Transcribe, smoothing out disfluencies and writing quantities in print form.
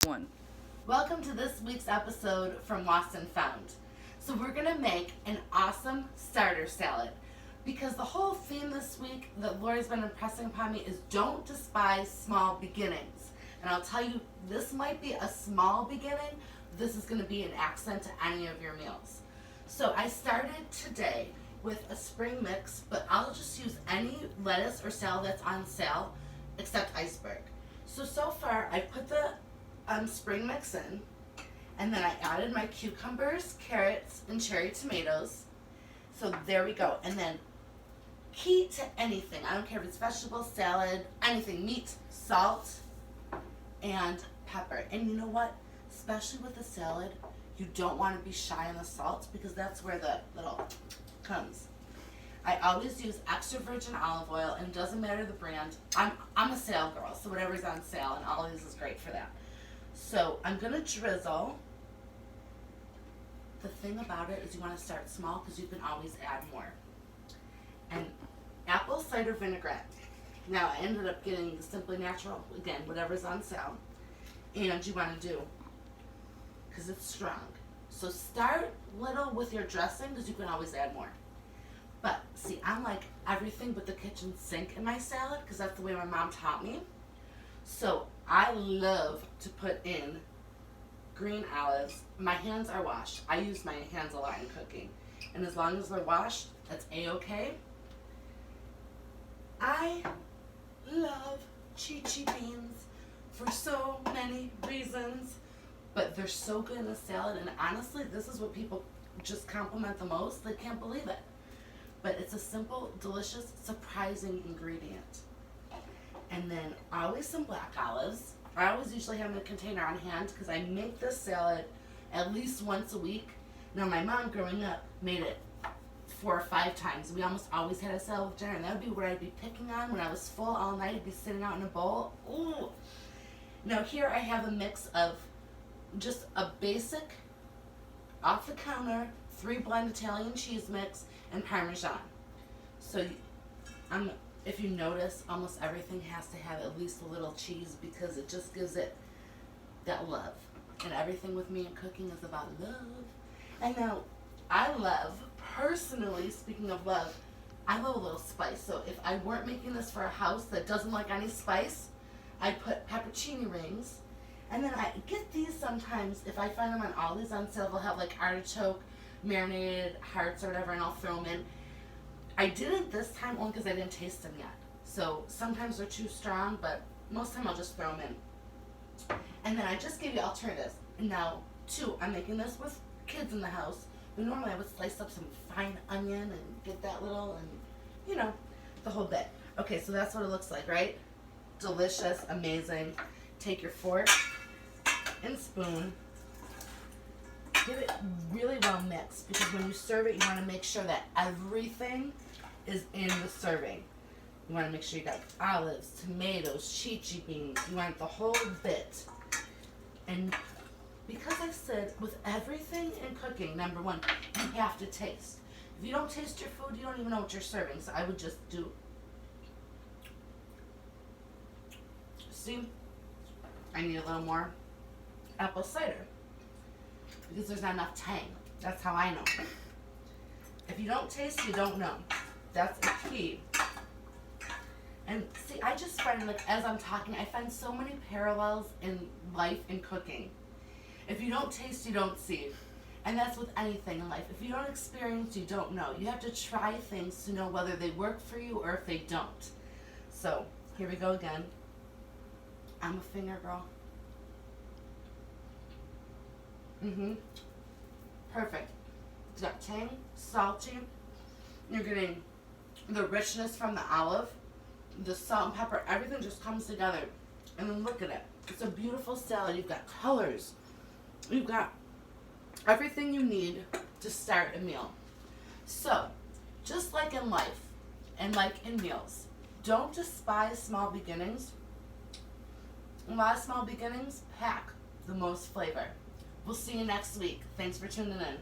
One. Welcome to this week's episode from Lost and Found. So we're going to make an awesome starter salad because the whole theme this week that Lori's been impressing upon me is don't despise small beginnings. And I'll tell you, this might be a small beginning. This is going to be an accent to any of your meals. So I started today with a spring mix, but I'll just use any lettuce or salad that's on sale except iceberg. So far I put the spring mix in, and then I added my cucumbers, carrots, and cherry tomatoes. So there we go. And then key to anything, I don't care if it's vegetable, salad, anything, meat, salt, and pepper. And you know what? Especially with the salad, you don't want to be shy on the salt because that's where the little comes. I always use extra virgin olive oil, and it doesn't matter the brand. I'm a sale girl, so whatever's on sale, and olives is great for that. So I'm gonna drizzle. The thing about it is you want to start small because you can always add more. And apple cider vinaigrette. Now I ended up getting Simply Natural, again, whatever's on sale. And you want to do, because it's strong. So start little with your dressing because you can always add more. But see, I'm like everything but the kitchen sink in my salad because that's the way my mom taught me. So I love to put in green olives. My hands are washed. I use my hands a lot in cooking. And as long as they're washed, that's A-okay. I love chi beans for so many reasons. But they're so good in a salad. And honestly, this is what people just compliment the most. They can't believe it. But it's a simple, delicious, surprising ingredient. And then always some black olives. I always usually have a container on hand because I make this salad at least once a week. Now my mom growing up made it 4 or 5 times. We almost always had a salad with dinner, and that would be where I'd be picking on when I was full all night. I'd be sitting out in a bowl. Ooh. Now here I have a mix of just a basic, off the counter, 3-blend Italian cheese mix and Parmesan. So if you notice, almost everything has to have at least a little cheese because it just gives it that love. And everything with me in cooking is about love. And now, I love, personally, speaking of love, I love a little spice. So if I weren't making this for a house that doesn't like any spice, I'd put pepperoni rings. And then I get these sometimes, if I find them on Aldi's on sale, they'll have like artichoke, marinated hearts or whatever, and I'll throw them in. I didn't this time only because I didn't taste them yet. So sometimes they're too strong, but most of the time I'll just throw them in. And then I just gave you alternatives. Now, 2, I'm making this with kids in the house. But normally I would slice up some fine onion and get that little and, you know, the whole bit. Okay, so that's what it looks like, right? Delicious, amazing. Take your fork and spoon. Get it really well mixed because when you serve it, you want to make sure that everything is in the serving. You want to make sure you got olives, tomatoes, chi beans. You want the whole bit. And because I said with everything in cooking, number 1, you have to taste. If you don't taste your food, you don't even know what you're serving. So I would just do. See, I need a little more apple cider because there's not enough tang. That's how I know. If you don't taste, you don't know. That's a key. And see, I just find, like, as I'm talking, I find so many parallels in life and cooking. If you don't taste, you don't see. And that's with anything in life. If you don't experience, you don't know. You have to try things to know whether they work for you or if they don't. So, here we go again. I'm a finger girl. Perfect. It's got tang, salty. You're getting the richness from the olive, the salt and pepper. Everything just comes together. And then look at it. It's a beautiful salad. You've got colors. You've got everything you need to start a meal. So, just like in life and like in meals, don't despise small beginnings. A lot of small beginnings pack the most flavor. We'll see you next week. Thanks for tuning in.